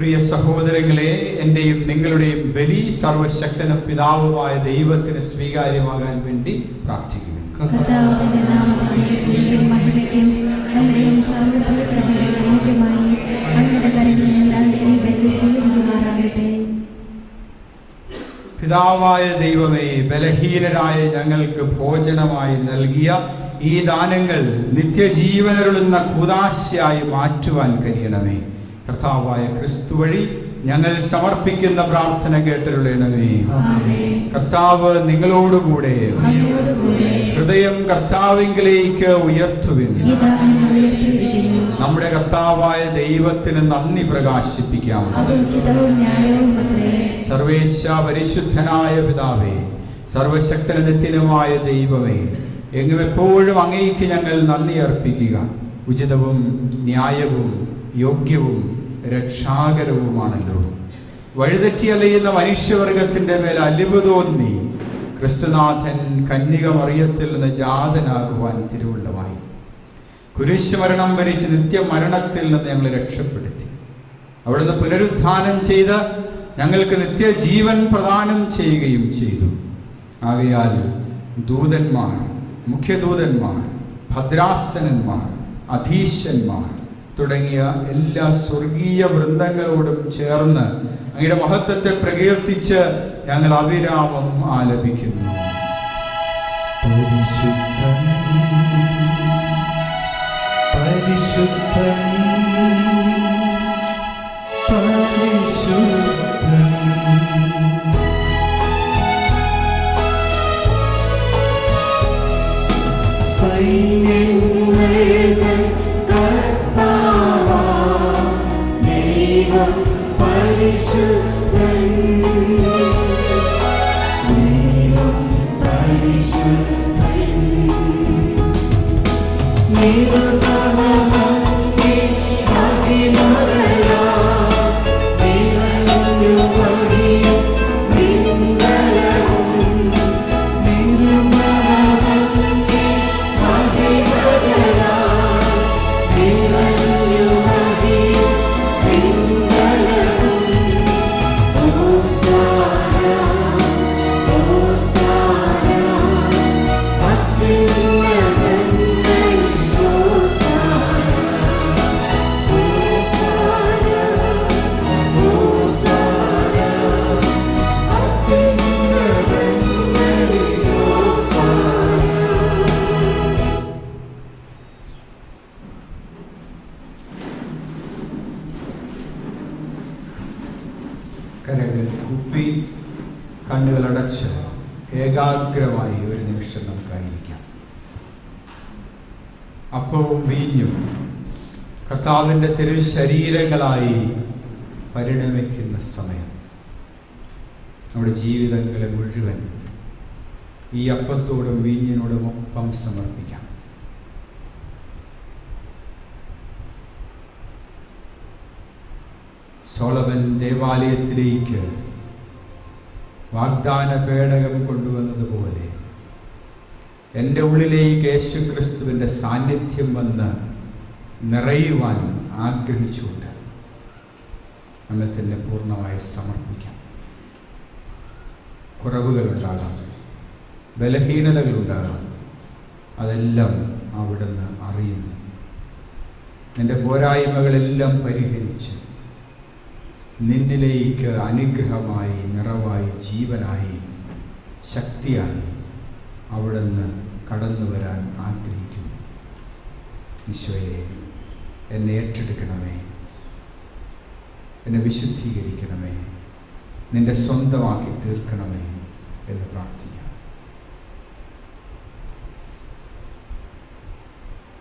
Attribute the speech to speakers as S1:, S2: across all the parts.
S1: പ്രിയ സഹോദരങ്ങളെ, എൻ്റെയും നിങ്ങളുടെയും ബലി സർവശക്തനും പിതാവുമായ ദൈവത്തിന് സ്വീകാര്യമാകാൻ വേണ്ടി പ്രാർത്ഥിക്കുന്നു. പിതാവായ ദൈവമേ, ബലഹീനരായ ഞങ്ങൾക്ക് ഭോജനമായി നൽകിയ ഈ ദാനങ്ങൾ നിത്യജീവനരുളുന്ന കൂദാശയായി മാറ്റുവാൻ കഴിയണമേ. കർത്താവായ ക്രിസ്തു വഴി ഞങ്ങൾ സമർപ്പിക്കുന്ന പ്രാർത്ഥന കേട്ടരുളണമേ. കർത്താവ് നിങ്ങളോടുകൂടെ. ഹൃദയം കർത്താവിങ്കിലേക്ക് ഉയർത്തുവിൻ. നമ്മുടെ കർത്താവായ ദൈവത്തിന് നന്ദി പ്രകാശിപ്പിക്കാം. സർവേശ പരിശുദ്ധനായ പിതാവേ, സർവശക്തന നിത്യനുമായ ദൈവമേ, എങ്ങും എപ്പോഴും അങ്ങേക്ക് ഞങ്ങൾ നന്ദി അർപ്പിക്കുക. ഉചിതവും ന്യായവും യോഗ്യവും രക്ഷാകരവുമാണല്ലോ. വഴിതെറ്റി അലയുന്ന മനുഷ്യവർഗത്തിൻ്റെ മേൽ അലിവ് തോന്നി ക്രിസ്തുനാഥൻ കന്യക മറിയത്തിൽ നിന്ന് ജാതനാകുവാൻ തിരുവുള്ളമായി. കുരിശുമരണം വരിച്ച് നിത്യമരണത്തിൽ നിന്ന് ഞങ്ങളെ രക്ഷപ്പെടുത്തി. അവിടുന്ന് പുനരുത്ഥാനം ചെയ്ത് ഞങ്ങൾക്ക് നിത്യജീവൻ പ്രദാനം ചെയ്യുകയും ചെയ്തു. ആകയാൽ ദൂതന്മാർ, മുഖ്യദൂതന്മാർ, ഭദ്രാസനന്മാർ, അധീശന്മാർ തുടങ്ങിയ എല്ലാ സ്വർഗീയ വൃന്ദങ്ങളോടും ചേർന്ന് അങ്ങയുടെ മഹത്വത്തെ പ്രകീർത്തിച്ച് ഞങ്ങൾ അവിരാമം ആലപിക്കുന്നു. പരിശുദ്ധൻ പരിശുദ്ധൻ പരിശുദ്ധൻ സൈന്യങ്ങളുടെ കർത്താവാ ദൈവം പരിശുദ്ധൻ, ദൈവം പരിശുദ്ധൻ. നിരുപമമേ മഹിമകളാ നിറഞ്ഞു വഹിയും വിണ്ഡലവും. നിരുപമമേ മഹിമകളാ നിറഞ്ഞു വഹിയും വിണ്ഡലവും. ഹോസാന ഹോസാന അത്യുന്നതങ്ങളിൽ ഹോസാന ഹോസാന ഹോസാന അത്യുന്നതങ്ങളിൽ ഹോസാന. കരങ്ങൾ കുപ്പി കണ്ണുകളടച്ച് ഏകാഗ്രമായി ഒരു നിമിഷം നമുക്കായിരിക്കാം. അപ്പവും വീഞ്ഞും കർത്താവിൻ്റെ തിരുശരീരങ്ങളായി പരിണമിക്കുന്ന സമയം നമ്മുടെ ജീവിതങ്ങളെ മുഴുവൻ ഈ അപ്പത്തോടും വീഞ്ഞിനോടും ഒപ്പം സമർപ്പിക്കാം. സോളമൻ ദേവാലയത്തിലേക്ക് വാഗ്ദാന പേടകം കൊണ്ടുവന്നതുപോലെ എൻ്റെ ഉള്ളിലേക്ക് യേശുക്രിസ്തുവിൻ്റെ സാന്നിധ്യം വന്ന് നിറയുവാൻ ആഗ്രഹിച്ചുകൊണ്ട് നമ്മളെ തന്നെ പൂർണ്ണമായി സമർപ്പിക്കാം. കുറവുകളുണ്ടാകാം, ബലഹീനതകളുണ്ടാകാം, അതെല്ലാം അവിടുന്ന് അറിയുന്നു. എൻ്റെ പോരായ്മകളെല്ലാം പരിഹരിച്ച് നിന്നിലേക്ക് അനുഗ്രഹമായി, നിറവായി, ജീവനായി, ശക്തിയായി അവിടുന്ന് കടന്നു വരാൻ ആഗ്രഹിക്കുന്നു. ഈശോയെ, എന്നെ ഏറ്റെടുക്കണമേ, എന്നെ വിശുദ്ധീകരിക്കണമേ, നിന്റെ സ്വന്തമാക്കി തീർക്കണമേ എന്ന് പ്രാർത്ഥിക്കാം.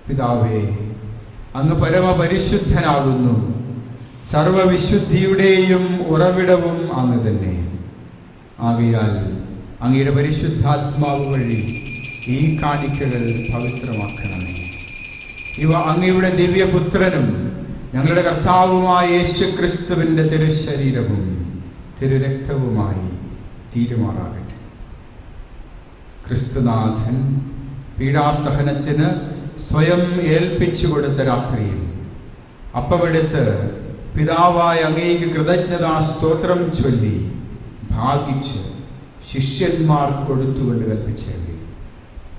S1: പിതാവേ, അങ്ങ് പരമപരിശുദ്ധനാകുന്നു. സർവവിശുദ്ധിയുടെയും ഉറവിടവും അങ്ങ് തന്നെ. ആകയാൽ അങ്ങയുടെ പരിശുദ്ധാത്മാവ് വഴി ഈ കാണിക്കകൾ പവിത്രമാക്കണമേ. ഇവ അങ്ങയുടെ ദിവ്യപുത്രനും ഞങ്ങളുടെ കർത്താവുമായ യേശുക്രിസ്തുവിൻ്റെ തിരുശരീരവും തിരുരക്തവുമായി തീരുമാറാകട്ടെ. ക്രിസ്തുനാഥൻ പീഡാസഹനത്തിന് സ്വയം ഏൽപ്പിച്ചു കൊടുത്ത രാത്രിയിൽ അപ്പമെടുത്ത് പിതാവായ അങ്ങേക്ക് കൃതജ്ഞതാ സ്തോത്രം ചൊല്ലി ഭാഗിച്ച് ശിഷ്യന്മാർക്ക് കൊടുത്തുകൊണ്ട് കൽപ്പിച്ചേണ്ടി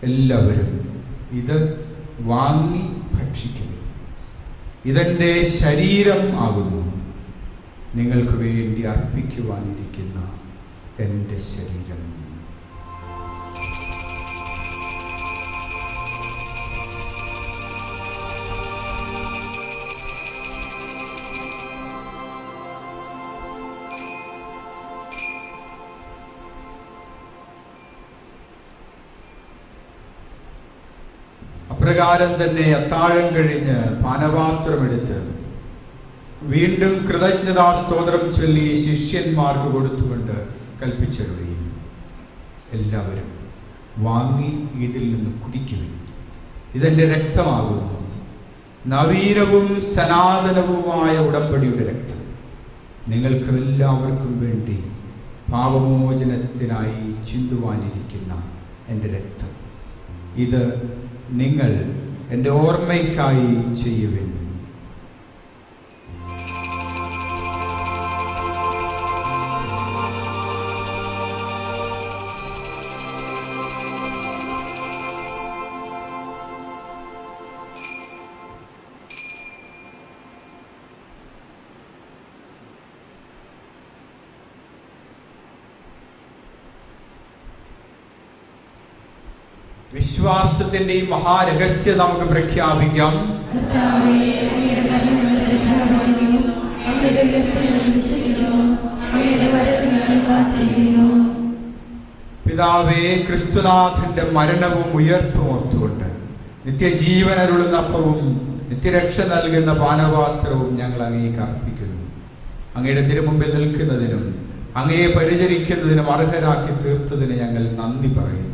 S1: എല്ലാവരും ഇത് വാങ്ങി ഭക്ഷിക്കുന്നു. ഇതെൻ്റെ ശരീരം ആകുന്നു, നിങ്ങൾക്ക് വേണ്ടി അർപ്പിക്കുവാനിരിക്കുന്ന എൻ്റെ ശരീരം. അപ്രകാരം തന്നെ അത്താഴം കഴിഞ്ഞ് പാനപാത്രമെടുത്ത് വീണ്ടും കൃതജ്ഞതാ സ്തോത്രം ചൊല്ലി ശിഷ്യന്മാർക്ക് കൊടുത്തുകൊണ്ട് കൽപ്പിച്ചരുളി, എല്ലാവരും വാങ്ങി ഇതിൽ നിന്ന് കുടിക്കുവിൻ. ഇതെൻ്റെ രക്തമാകുന്നു, നവീനവും സനാതനവുമായ ഉടമ്പടിയുടെ രക്തം, നിങ്ങൾക്ക് എല്ലാവർക്കും വേണ്ടി പാപമോചനത്തിനായി ചിന്തുവാനിരിക്കുന്ന എൻ്റെ രക്തം. ഇത് നിങ്ങൾ എൻ്റെ ഓർമ്മയ്ക്കായി ചെയ്യുവിൻ. വിശ്വാസത്തിന്റെ ഈ മഹാരഹസ്യം നമുക്ക് പ്രഖ്യാപിക്കാം. പിതാവേ, ക്രിസ്തുനാഥന്റെ മരണവും ഉയർപ്പും ഓർത്തുകൊണ്ട് നിത്യജീവനരുളുന്ന അപ്പവും നിത്യരക്ഷ നൽകുന്ന പാനപാത്രവും ഞങ്ങൾ അങ്ങേക്ക് അർപ്പിക്കുന്നു. അങ്ങയുടെ തിരുമുമ്പിൽ നിൽക്കുന്നതിനും അങ്ങയെ പരിചരിക്കുന്നതിനും അർഹരാക്കി തീർത്തതിന് ഞങ്ങൾ നന്ദി പറയുന്നു.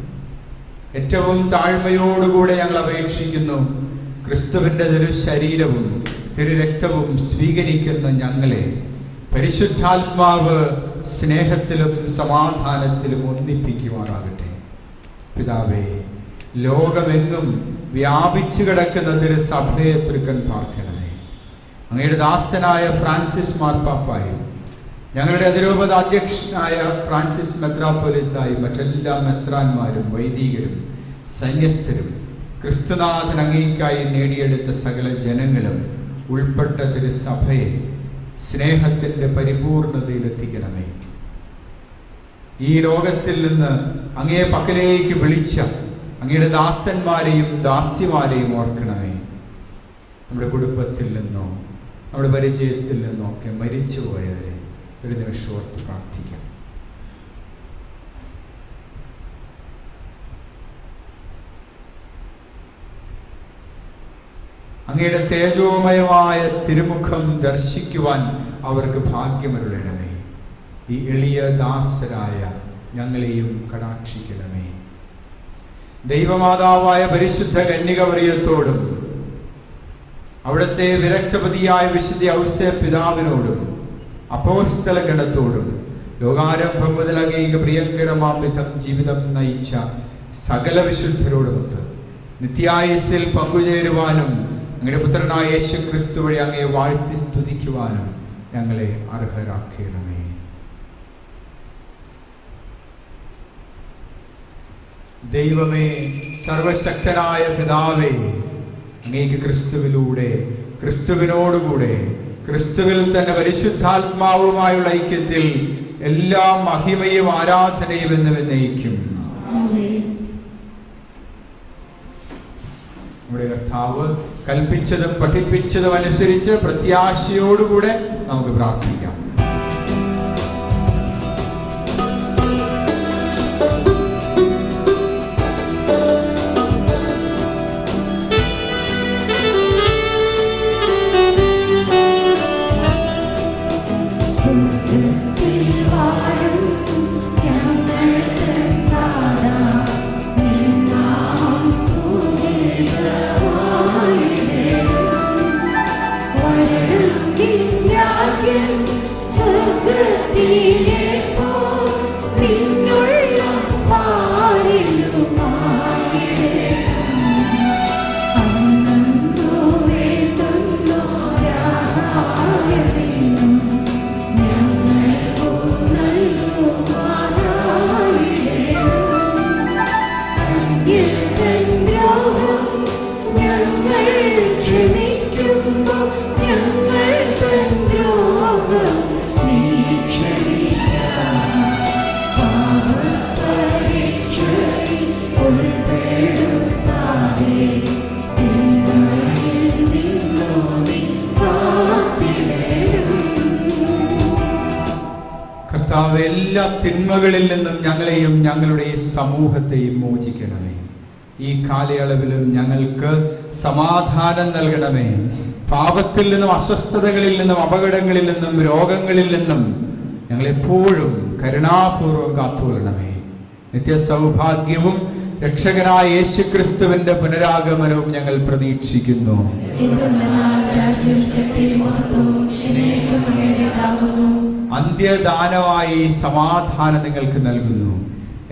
S1: ഏറ്റവും താഴ്മയോടുകൂടെ ഞങ്ങൾ അപേക്ഷിക്കുന്നു, ക്രിസ്തുവിൻ്റെ തിരു ശരീരവും തിരു രക്തവും സ്വീകരിക്കുന്ന ഞങ്ങളെ പരിശുദ്ധാത്മാവ് സ്നേഹത്തിലും സമാധാനത്തിലും ഒന്നിപ്പിക്കുമാറാകട്ടെ. പിതാവേ, ലോകമെങ്ങും വ്യാപിച്ചു കിടക്കുന്ന തിരു സഭയെ പെരുക്കൻ പ്രാർത്ഥനമേ, അങ്ങയുടെ ദാസനായ ഫ്രാൻസിസ് മാർപ്പാപ്പായും ഞങ്ങളുടെ അതിരൂപത അധ്യക്ഷനായ ഫ്രാൻസിസ് മെത്രാപ്പൊലീത്തായും മറ്റെല്ലാ മെത്രാന്മാരും വൈദികരും സന്യസ്തരും ക്രിസ്തുനാഥൻ അങ്ങേയ്ക്കായി നേടിയെടുത്ത സകല ജനങ്ങളും ഉൾപ്പെട്ട തിരുസഭയെ സ്നേഹത്തിൻ്റെ പരിപൂർണതയിലെത്തിക്കണമേ. ഈ ലോകത്തിൽ നിന്ന് അങ്ങയെ പക്കലേക്ക് വിളിച്ച അങ്ങയുടെ ദാസന്മാരെയും ദാസിമാരെയും ഓർക്കണമേ. നമ്മുടെ കുടുംബത്തിൽ നിന്നോ നമ്മുടെ പരിചയത്തിൽ നിന്നോ ഒക്കെ മരിച്ചുപോയവരെ ഒരു നിമിഷം ഓർത്ത് പ്രാർത്ഥിക്കാം. അങ്ങയുടെ തേജോമയമായ തിരുമുഖം ദർശിക്കുവാൻ അവർക്ക് ഭാഗ്യമരുളണമേ. ഈ എളിയ ദാസരായ ഞങ്ങളെയും കടാക്ഷിക്കണമേ. ദൈവമാതാവായ പരിശുദ്ധ കന്യകമറിയത്തോടും അവിടുത്തെ വിരക്തപതിയായ വിശുദ്ധ ഔസേപ്പ് പിതാവിനോടും അപ്പോസ്തല ഗണത്തോടും ലോകാരംഭം മുതൽ അങ്ങേക്ക് പ്രിയങ്കരമാം വിധം ജീവിതം നയിച്ച സകല വിശുദ്ധരോടുമൊത്ത് നിത്യായുസ്സിൽ പങ്കുചേരുവാനും അങ്ങയുടെ പുത്രനായ യേശു ക്രിസ്തു വഴി അങ്ങയെ വാഴ്ത്തി സ്തുതിക്കുവാനും ഞങ്ങളെ അർഹരാക്കണമേ. ദൈവമേ, സർവശക്തനായ പിതാവേ, അങ്ങേക്ക് ക്രിസ്തുവിലൂടെ, ക്രിസ്തുവിനോടുകൂടെ, ക്രിസ്തുവിൽ തന്നെ പരിശുദ്ധാത്മാവുമായുള്ള ഐക്യത്തിൽ എല്ലാ മഹിമയും ആരാധനയും എന്നേക്കും. നമ്മുടെ കർത്താവ് കൽപ്പിച്ചതും പഠിപ്പിച്ചതും അനുസരിച്ച് പ്രത്യാശയോടുകൂടെ നമുക്ക് പ്രാർത്ഥിക്കാം.
S2: Thank you.
S1: കർത്താവേ, എല്ലാ തിന്മകളിൽ നിന്നും ഞങ്ങളെയും ഞങ്ങളുടെ ഈ സമൂഹത്തെയും മോചിക്കണമേ. ഈ കാലയളവിലും ഞങ്ങൾക്ക് സമാധാനം നൽകണമേ. പാപത്തിൽ നിന്നും, അസ്വസ്ഥതകളിൽ നിന്നും, അപകടങ്ങളിൽ നിന്നും, രോഗങ്ങളിൽ നിന്നും ഞങ്ങളെപ്പോഴും കരുണാപൂർവം കാത്തുകൊള്ളണമേ. നിത്യസൗഭാഗ്യവും രക്ഷകനായ യേശുക്രിസ്തുവിന്റെ പുനരാഗമനവും ഞങ്ങൾ പ്രതീക്ഷിക്കുന്നു. അന്ത്യദാനമായി സമാധാനം നിങ്ങൾക്ക് നൽകുന്നു.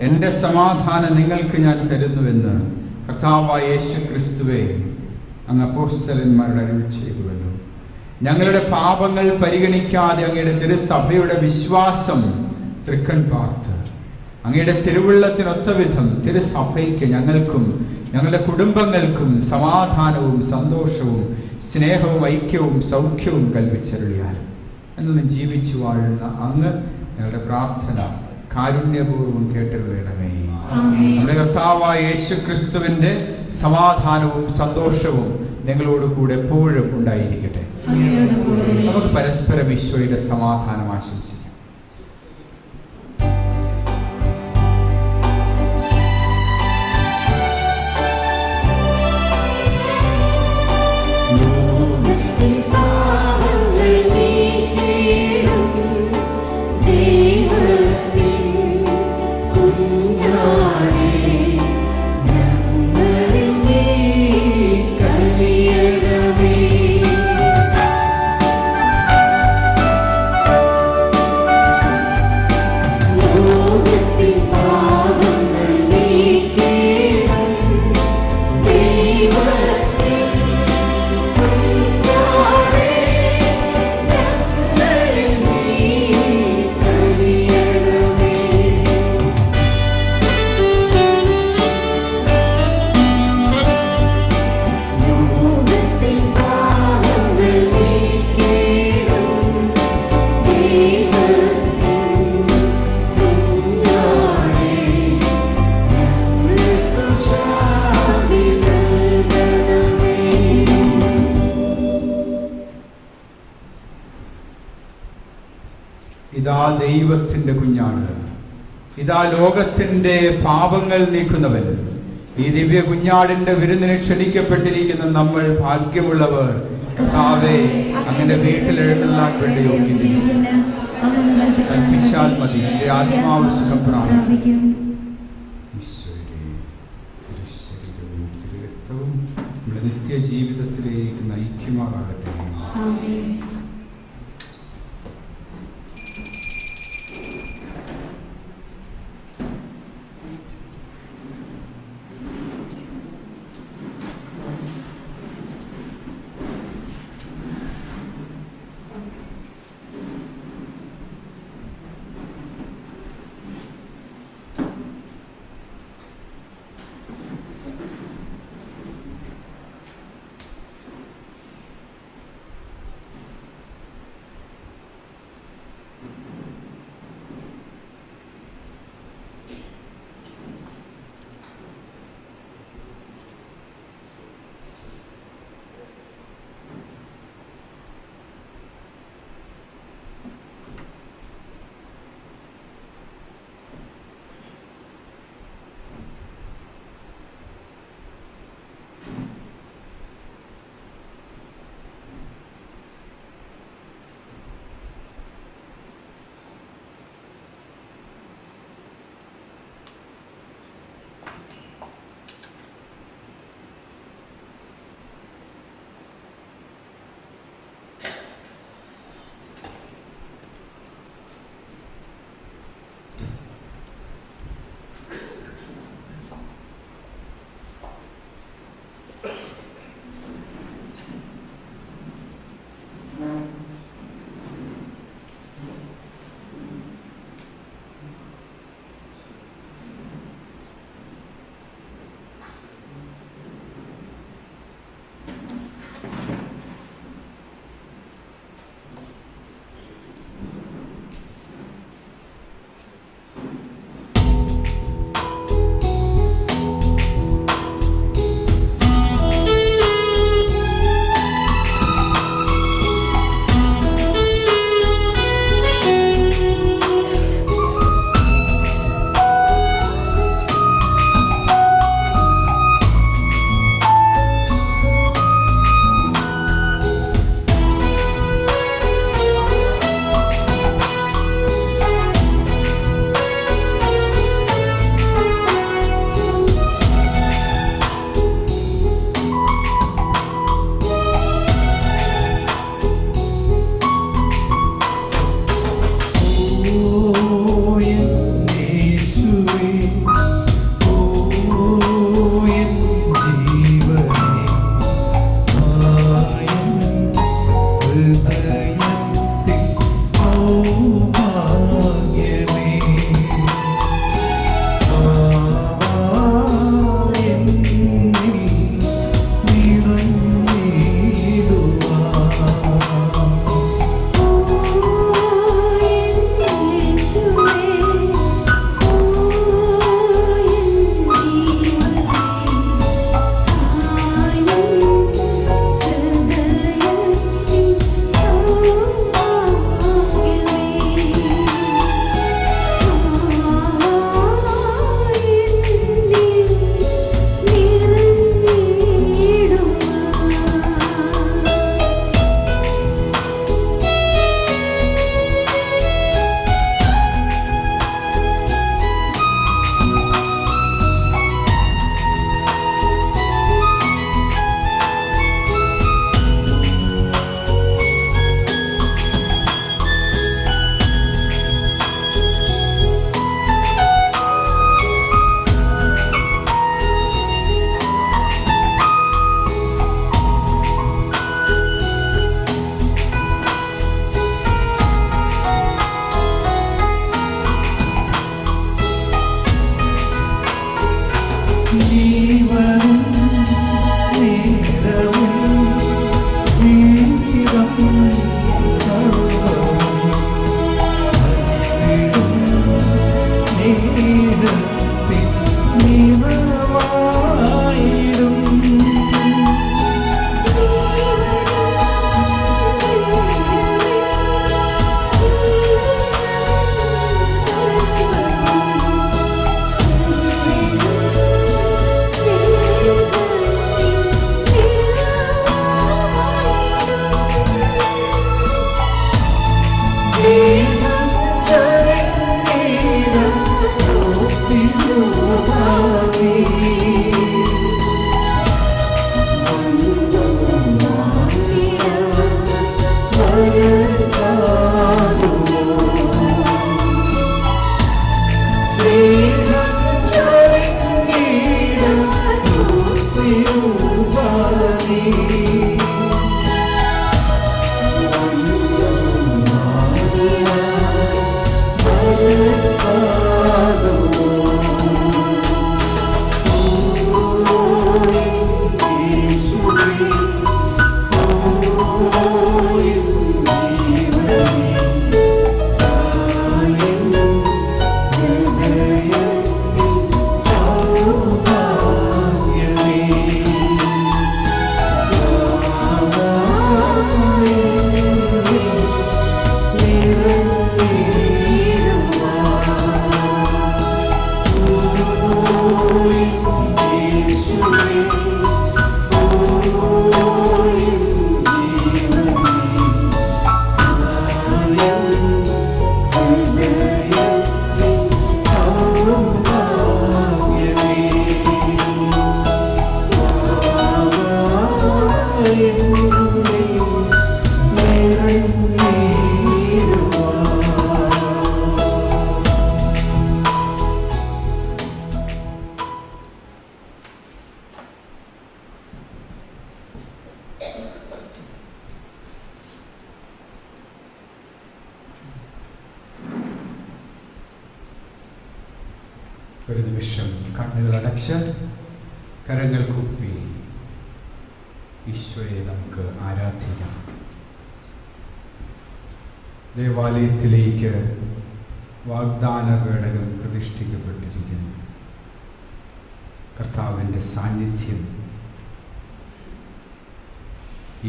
S1: എൻ്റെ സമാധാനം നിങ്ങൾക്ക് ഞാൻ തരുന്നുവെന്ന് കർത്താവായ യേശുക്രിസ്തുവേ അങ്ങ് അപ്പോസ്തലന്മാരുടെ അരുളി ചെയ്തുവല്ലോ. ഞങ്ങളുടെ പാപങ്ങൾ പരിഗണിക്കാതെ അങ്ങയുടെ തിരുസഭയുടെ വിശ്വാസം തൃക്കൺ പാർത്ത് അങ്ങയുടെ തിരുവുള്ളത്തിനൊത്ത വിധം തിരുസഭയ്ക്ക്, ഞങ്ങൾക്കും ഞങ്ങളുടെ കുടുംബങ്ങൾക്കും സമാധാനവും സന്തോഷവും സ്നേഹവും ഐക്യവും സൗഖ്യവും കൽപ്പിച്ചരുളിയാലും എന്നും ജീവിച്ചു വാഴുന്ന അങ്ങ് ഞങ്ങളുടെ പ്രാർത്ഥന കാരുണ്യപൂർവ്വം കേട്ടരുളണമേ. നമ്മുടെ കർത്താവായ യേശുക്രിസ്തുവിന്റെ സമാധാനവും സന്തോഷവും നിങ്ങളോട് കൂടെ എപ്പോഴും ഉണ്ടായിരിക്കട്ടെ. നമുക്ക് പരസ്പരം ഈശോയുടെ സമാധാനം ആശംസിക്കാം. ഇതാ ദൈവത്തിൻ്റെ കുഞ്ഞാണ്, ഇതാ ലോകത്തിൻ്റെ പാപങ്ങൾ നീക്കുന്നവൻ. ഈ ദിവ്യ കുഞ്ഞാടിന്റെ വിരുന്നിന് ക്ഷണിക്കപ്പെട്ടിരിക്കുന്ന നമ്മൾ ഭാഗ്യമുള്ളവർ. കർത്താവേ, അങ്ങനെ വീട്ടിൽ എഴുന്നള്ളാൻ വേണ്ടി യോഗ്യതയില്ല. കൽപ്പിച്ചാൽ മതി, എൻ്റെ ആത്മാവ് സുഖം പ്രാപിക്കും. നമ്മുടെ നിത്യജീവിതത്തിലേക്ക് നയിക്കുമാറാകട്ടെ. ഒരു നിമിഷം കണ്ണുകളടച്ച് കരങ്ങൾ കുപ്പി ഈശോയെ നമുക്ക് ആരാധിക്കാം. ദേവാലയത്തിലേക്ക് വാഗ്ദാന പേടകം പ്രതിഷ്ഠിക്കപ്പെട്ടിരിക്കുന്നു. കർത്താവിൻ്റെ സാന്നിധ്യം,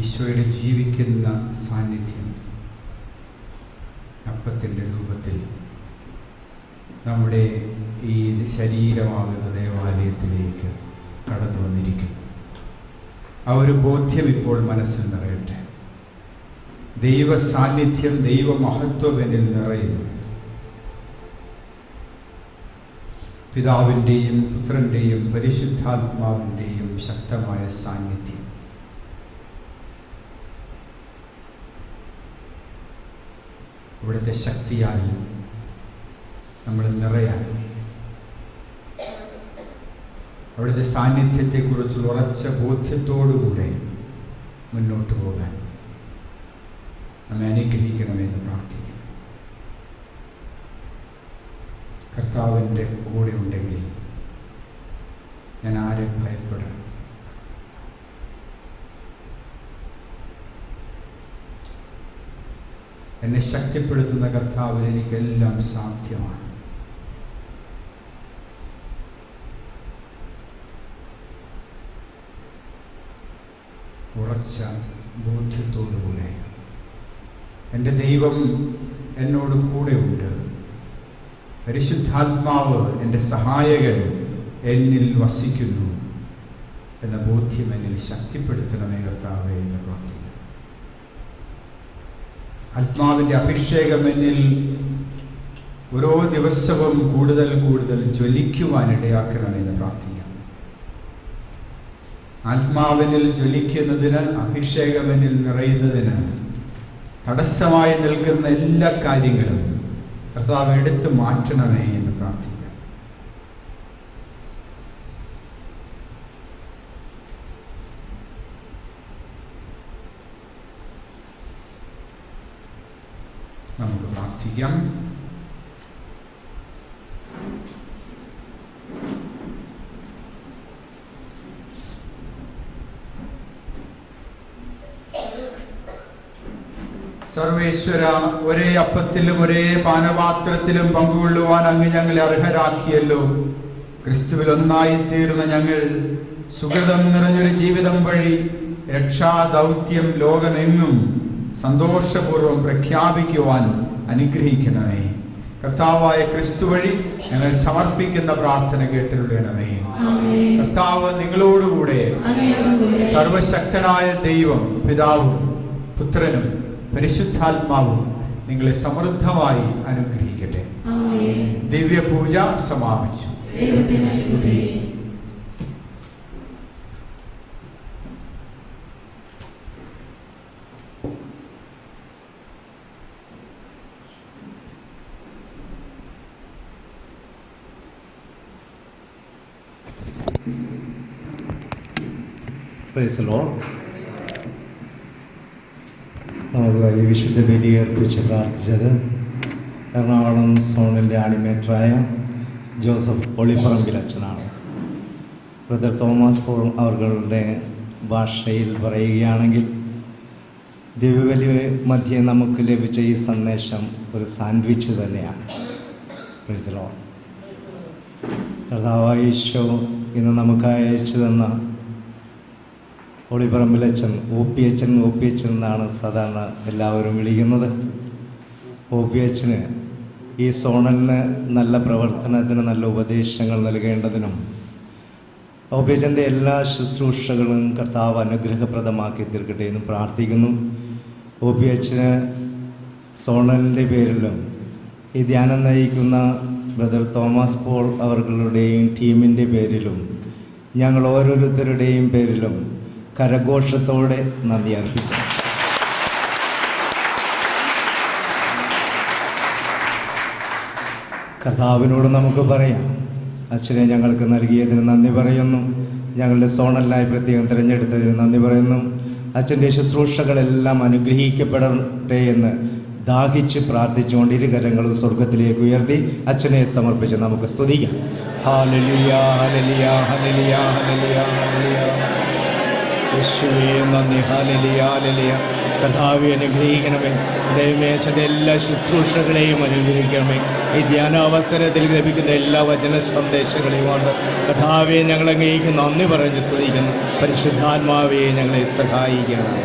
S1: ഈശോയുടെ ജീവിക്കുന്ന സാന്നിധ്യം അപ്പത്തിൻ്റെ രൂപത്തിൽ നമ്മുടെ ഈ ശരീരമാകുന്ന ദേവാലയത്തിലേക്ക് കടന്നു വന്നിരിക്കുന്നു. ആ ഒരു ബോധ്യം ഇപ്പോൾ മനസ്സിൽ നിറയട്ടെ. ദൈവ സാന്നിധ്യം, ദൈവ മഹത്വം എന്നിൽ നിറയുന്നു. പിതാവിൻ്റെയും പുത്രൻ്റെയും പരിശുദ്ധാത്മാവിൻ്റെയും ശക്തമായ സാന്നിധ്യം. ഇവിടുത്തെ ശക്തിയാൽ നമ്മൾ നിറയാൻ, അവിടുത്തെ സാന്നിധ്യത്തെക്കുറിച്ചുള്ള ഉറച്ച ബോധ്യത്തോടുകൂടെ മുന്നോട്ട് പോകാൻ നമ്മെ അനുഗ്രഹിക്കണമെന്ന് പ്രാർത്ഥിക്കുന്നു. കർത്താവിൻ്റെ കൂടെ ഉണ്ടെങ്കിൽ ഞാൻ ആരെ ഭയപ്പെടാം? എന്നെ ശക്തിപ്പെടുത്തുന്ന കർത്താവിന് എനിക്കെല്ലാം സാധ്യമാണ്. ഉറച്ച ബോധ്യത്തോടുകൂടെ എൻ്റെ ദൈവം എന്നോട് കൂടെയുണ്ട്, പരിശുദ്ധാത്മാവ് എൻ്റെ സഹായകൻ എന്നിൽ വസിക്കുന്നു എന്ന ബോധ്യം എന്നിൽ ശക്തിപ്പെടുത്തണമേ കർത്താവേ എന്ന് പ്രാർത്ഥിക്കുന്നു. ആത്മാവിൻ്റെ അഭിഷേകം എന്നിൽ ഓരോ ദിവസവും കൂടുതൽ കൂടുതൽ ജ്വലിക്കുവാനിടയാക്കണമെന്ന് പ്രാർത്ഥിക്കാം. ആത്മാവിനിൽ ജ്വലിക്കുന്നതിന്, അഭിഷേകമെന്നിൽ നിറയുന്നതിന് തടസ്സമായി നിൽക്കുന്ന എല്ലാ കാര്യങ്ങളും കർത്താവ് എടുത്തു മാറ്റണമേ എന്ന് പ്രാർത്ഥിക്കാം. നമുക്ക് പ്രാർത്ഥിക്കാം. സർവേശ്വര, ഒരേ അപ്പത്തിലും ഒരേ പാനപാത്രത്തിലും പങ്കുകൊള്ളുവാൻ അങ്ങ് ഞങ്ങളെ അർഹരാക്കിയല്ലോ. ക്രിസ്തുവിൽ ഒന്നായിത്തീർന്ന ഞങ്ങൾ സുഹൃതം നിറഞ്ഞൊരു ജീവിതം വഴി രക്ഷാദൗത്യം ലോകമെങ്ങും സന്തോഷപൂർവ്വം പ്രഖ്യാപിക്കുവാൻ അനുഗ്രഹിക്കണമേ. കർത്താവായ ക്രിസ്തു വഴി ഞങ്ങൾ സമർപ്പിക്കുന്ന പ്രാർത്ഥന കേട്ടിരുളണമേ. കർത്താവ് നിങ്ങളോടുകൂടെ. സർവശക്തനായ ദൈവം പിതാവും പുത്രനും പരിശുദ്ധാത്മാവും നിങ്ങളെ സമൃദ്ധമായി അനുഗ്രഹിക്കട്ടെ. ദിവ്യപൂജ സമാപിച്ചു.
S2: Praise the Lord. നമുക്ക് ഈ വിശുദ്ധ ബലി അർപ്പിച്ച് പ്രാർത്ഥിച്ചത് എറണാകുളം സോണിൻ്റെ ആണിമേറ്ററായ ജോസഫ് ഒളിപ്പറമ്പിൽ അച്ഛനാണ്. ബ്രദർ തോമസ് പോൾ അവരുടെ ഭാഷയിൽ പറയുകയാണെങ്കിൽ, ദിവ്യബലി മധ്യേ നമുക്ക് ലഭിച്ച ഈ സന്ദേശം ഒരു സാൻഡ്വിച്ച് തന്നെയാണ്. Praise the Lord. കർത്താവായ ഈശോ ഇന്ന് നമുക്ക് അയച്ചു തന്ന ഒളിപ്പറമ്പിലച്ഛൻ, ഒ പി അച്ഛൻ എന്നാണ് സാധാരണ എല്ലാവരും വിളിക്കുന്നത്. ഒ പി അച്ഛന് ഈ സോണലിന് നല്ല പ്രവർത്തനത്തിന് നല്ല ഉപദേശങ്ങൾ നൽകേണ്ടതിനും ഒ പി അച്ഛൻ്റെ എല്ലാ ശുശ്രൂഷകളും കർത്താവ് അനുഗ്രഹപ്രദമാക്കി തീർക്കട്ടെ എന്ന് പ്രാർത്ഥിക്കുന്നു. ഒ പി അച്ഛന് സോണലിൻ്റെ പേരിലും ഈ ധ്യാനം നയിക്കുന്ന ബ്രദർ തോമസ് പോൾ അവர்களுടെയും ടീമിൻ്റെ പേരിലും ഞങ്ങൾ ഓരോരുത്തരുടെയും പേരിലും കരഘോഷത്തോടെ നന്ദി അർപ്പിച്ചു. കർത്താവിനോട് നമുക്ക് പറയാം, അച്ഛനെ ഞങ്ങൾക്ക് നൽകിയതിന് നന്ദി പറയുന്നു. ഞങ്ങളുടെ സോണലായി പ്രത്യേകം തിരഞ്ഞെടുത്തതിന് നന്ദി പറയുന്നു. അച്ഛൻ്റെ ശുശ്രൂഷകളെല്ലാം അനുഗ്രഹിക്കപ്പെടട്ടെ എന്ന് ദാഹിച്ച് പ്രാർത്ഥിച്ചുകൊണ്ട് ഇരുകരങ്ങളും സ്വർഗത്തിലേക്ക് ഉയർത്തി അച്ഛനെ സമർപ്പിച്ച് നമുക്ക് സ്തുതിക്കാം. Hallelujah, hallelujah, hallelujah, hallelujah, hallelujah. യേശുവേ നന്ദി. Hallelujah, hallelujah. കർത്താവെ അനുഗ്രഹിക്കണമേ. ദൈവമേ, അച്ഛൻ്റെ എല്ലാ ശുശ്രൂഷകളെയും അനുഗ്രഹിക്കണമേ. ഈ ധ്യാനാവസരത്തിൽ ലഭിക്കുന്ന എല്ലാ വചന സന്ദേശങ്ങളെയും കൊണ്ട് കർത്താവെ ഞങ്ങൾ അങ്ങേക്ക് നന്ദി പറഞ്ഞ് സ്തുതിക്കുന്നു. പരിശുദ്ധാത്മാവെ ഞങ്ങളെ സഹായിക്കണം.